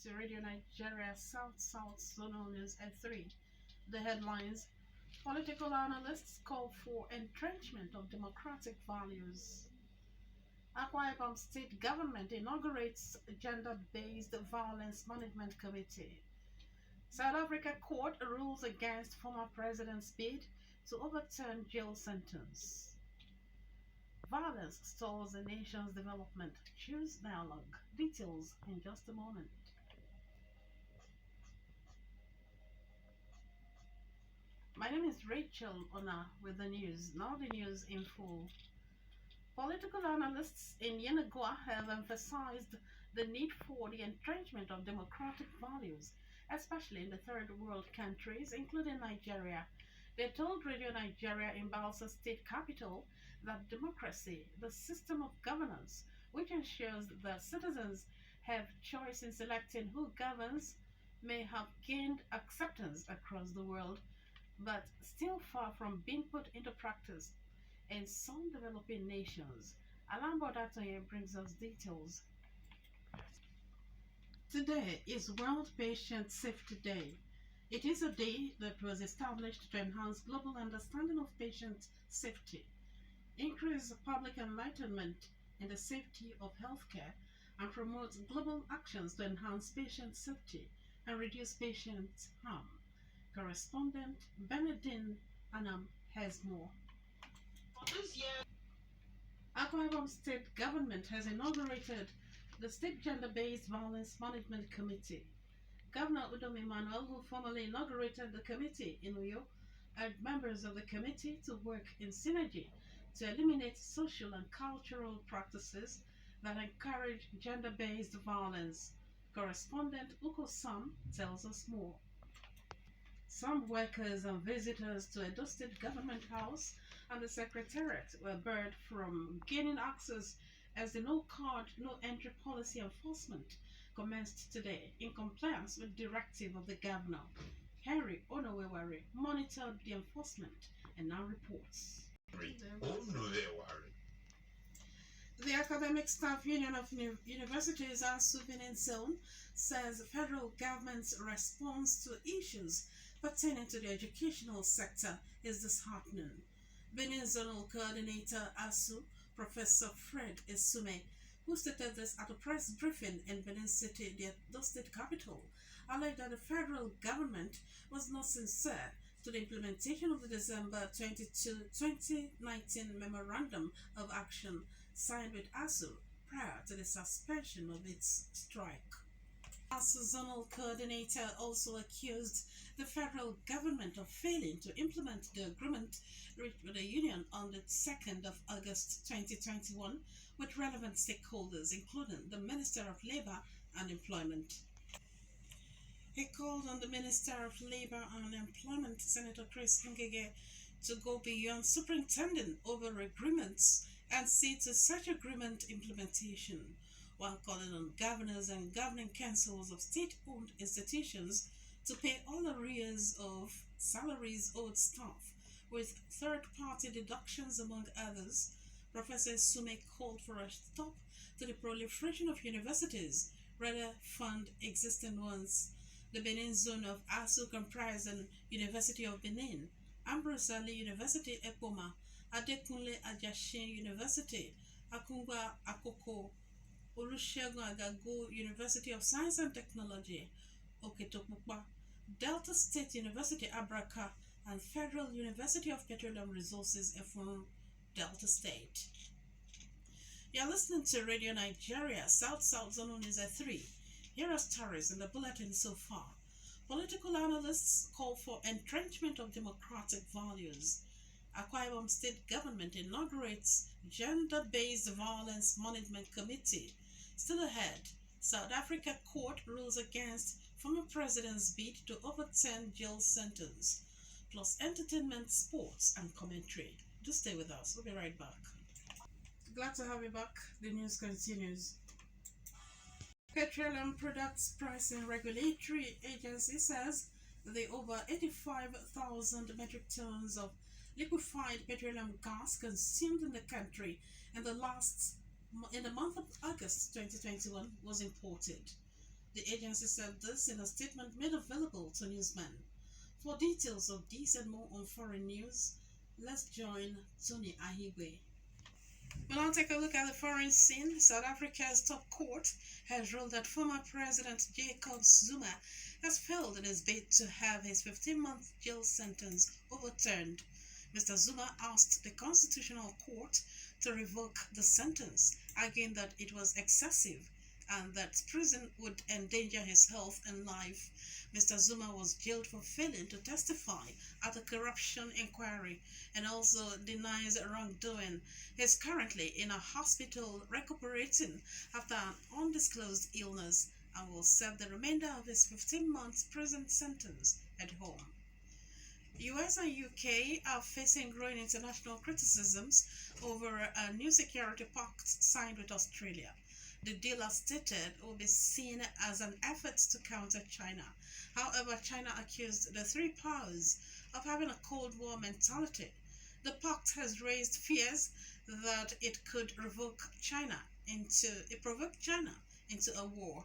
to Radio Nigeria South Zonal News at 3. The headlines: Political analysts call for entrenchment of democratic values. Akwa Ibom State Government inaugurates Gender-Based Violence Management Committee. South Africa Court rules against former president's bid to overturn jail sentence. Violence stalls the nation's development. Choose dialogue. Details in just a moment. My name is Rachel Ona with the news. Now the news in full. Political analysts in Yenagoa have emphasized the need for the entrenchment of democratic values, especially in the third world countries, including Nigeria. They told Radio Nigeria in Balsa State Capital that democracy, the system of governance, which ensures that citizens have choice in selecting who governs, may have gained acceptance across the world, but still far from being put into practice in some developing nations. Alambo Datoye brings us details. Today is World Patient Safety Day. It is a day that was established to enhance global understanding of patient safety, increase public enlightenment in the safety of healthcare, and promote global actions to enhance patient safety and reduce patient harm. Correspondent Benedine Anam has more. For this year, Akwa Ibom State Government has inaugurated the State Gender-Based Violence Management Committee. Governor Udom Emmanuel, who formally inaugurated the committee in Uyo, urged members of the committee to work in synergy to eliminate social and cultural practices that encourage gender-based violence. Correspondent Uko Sam tells us more. Some workers and visitors to Edo State Government House and the Secretariat were barred from gaining access as the no card, no entry policy enforcement commenced today in compliance with directive of the governor. Henry Onowewari monitored the enforcement and now reports. The Academic Staff Union of Universities, ASU Benin Zone, says federal government's response to issues pertaining to the educational sector is disheartening. Benin Zonal Coordinator ASU, Professor Fred Esume, who stated this at a press briefing in Benin City, the state capital, alleged that the federal government was not sincere to the implementation of the December 22, 2019 Memorandum of Action signed with ASU prior to the suspension of its strike. ASU Zonal Coordinator also accused the federal government of failing to implement the agreement reached with the union on the 2nd of August 2021 with relevant stakeholders, including the Minister of Labor and Employment. He called on the Minister of Labor and Employment, Senator Chris Ngige, to go beyond superintending over agreements and see to such agreement implementation, while calling on governors and governing councils of state-owned institutions to pay all arrears of salaries owed staff with third-party deductions, among others. Professor Sume called for a stop to the proliferation of universities, rather fund existing ones. The Benin zone of ASU comprising University of Benin, Ambrose Ali University Epoma, Adekunle Ajashin University, Akungba Akoko, Olusegun Agago University of Science and Technology, Oketopupa, Delta State University Abraka, and Federal University of Petroleum Resources from Delta State. You're listening to Radio Nigeria South Zone News at 3. Here are stories in the bulletin so far. Political analysts call for entrenchment of democratic values. Akwa Ibom State Government inaugurates Gender-Based Violence Management Committee. Still ahead, South Africa Court rules against former president's bid to overturn jail sentence. Plus entertainment, sports, and commentary. Do stay with us. We'll be right back. Glad to have you back. The news continues. Petroleum Products Pricing Regulatory Agency says the over 85,000 metric tons of liquefied petroleum gas consumed in the country in the month of August 2021 was imported. The agency said this in a statement made available to newsmen. For details of this and more on foreign news, let's join Tony Ahigwe. We'll now take a look at the foreign scene. South Africa's top court has ruled that former President Jacob Zuma has failed in his bid to have his 15-month jail sentence overturned. Mr. Zuma asked the Constitutional Court to revoke the sentence, arguing that it was excessive and that prison would endanger his health and life. Mr. Zuma was jailed for failing to testify at a corruption inquiry and also denies wrongdoing. He is currently in a hospital recuperating after an undisclosed illness and will serve the remainder of his 15-month prison sentence at home. US and UK are facing growing international criticisms over a new security pact signed with Australia. The deal, as stated, will be seen as an effort to counter China. However, China accused the three powers of having a Cold War mentality. The pact has raised fears that it could provoke China into a war.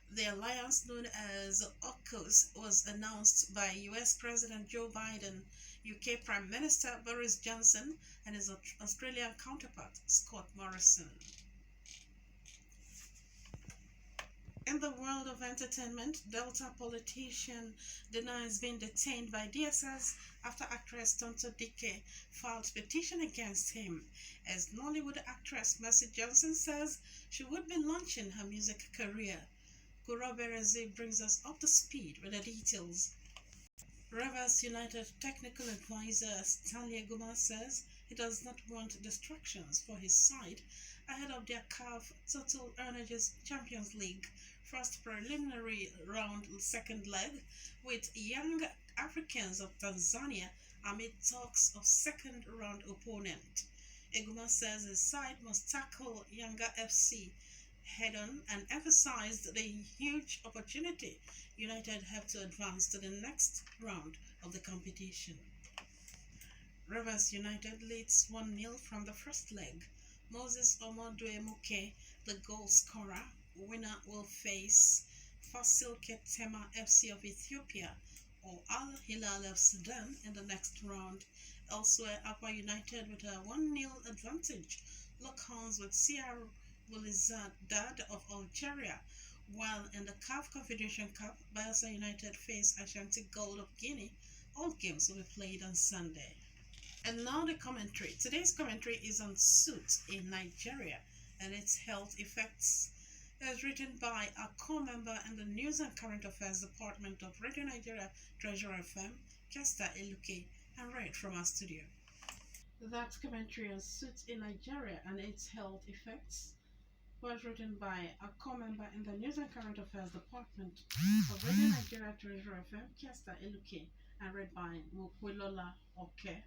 The alliance known as AUKUS was announced by US President Joe Biden, UK Prime Minister Boris Johnson, and his Australian counterpart Scott Morrison. In the world of entertainment, Delta politician denies being detained by DSS after actress Tonto Dike filed petition against him. As Nollywood actress Mercy Johnson says she would be launching her music career. Kuro Berezi brings us up to speed with the details. Rivers United technical advisor Stanley Guma says he does not want distractions for his side ahead of their CAF Total Energies Champions League first preliminary round second leg with Young Africans of Tanzania amid talks of second round opponent. Eguma says his side must tackle Yanga FC head-on and emphasized the huge opportunity United have to advance to the next round of the competition. Rivers United leads 1-0 from the first leg. Moses Omodwe Muke, the goal scorer. Winner will face Fasil Ketema FC of Ethiopia or Al Hilal of Sudan in the next round. Elsewhere, Upper United with a 1-0 advantage lock horns with CR Dad of Algeria, while in the CAF Confederation Cup, Bayelsa United face Ashanti Gold of Guinea. All games will be played on Sunday. And now the commentary. Today's commentary is on Suit in Nigeria and its health effects. It is written by a core member in the News and Current Affairs Department of Radio Nigeria Treasure FM, Kesta Eluke, and read from our studio. That commentary on Suit in Nigeria and its health effects was written by a core member in the News and Current Affairs Department of Radio Nigeria Treasure FM, Kesta Eluke, and read by Mukwelola Oke.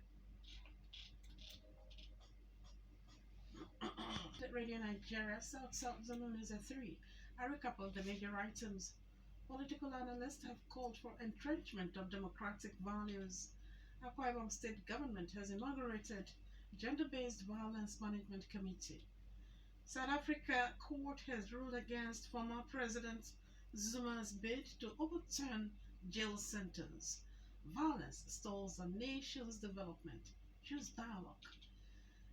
Radio Nigeria South Zone is a 3. A recap of the major items. Political analysts have called for entrenchment of democratic values. Akwa Ibom State Government has inaugurated Gender-Based Violence Management Committee. South Africa court has ruled against former President Zuma's bid to overturn jail sentence. Violence stalls a nation's development. Choose dialogue.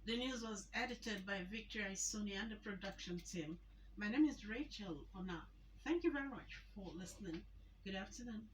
The news was edited by Victor Isoni and the production team. My name is Rachel Ona. Thank you very much for listening. Good afternoon.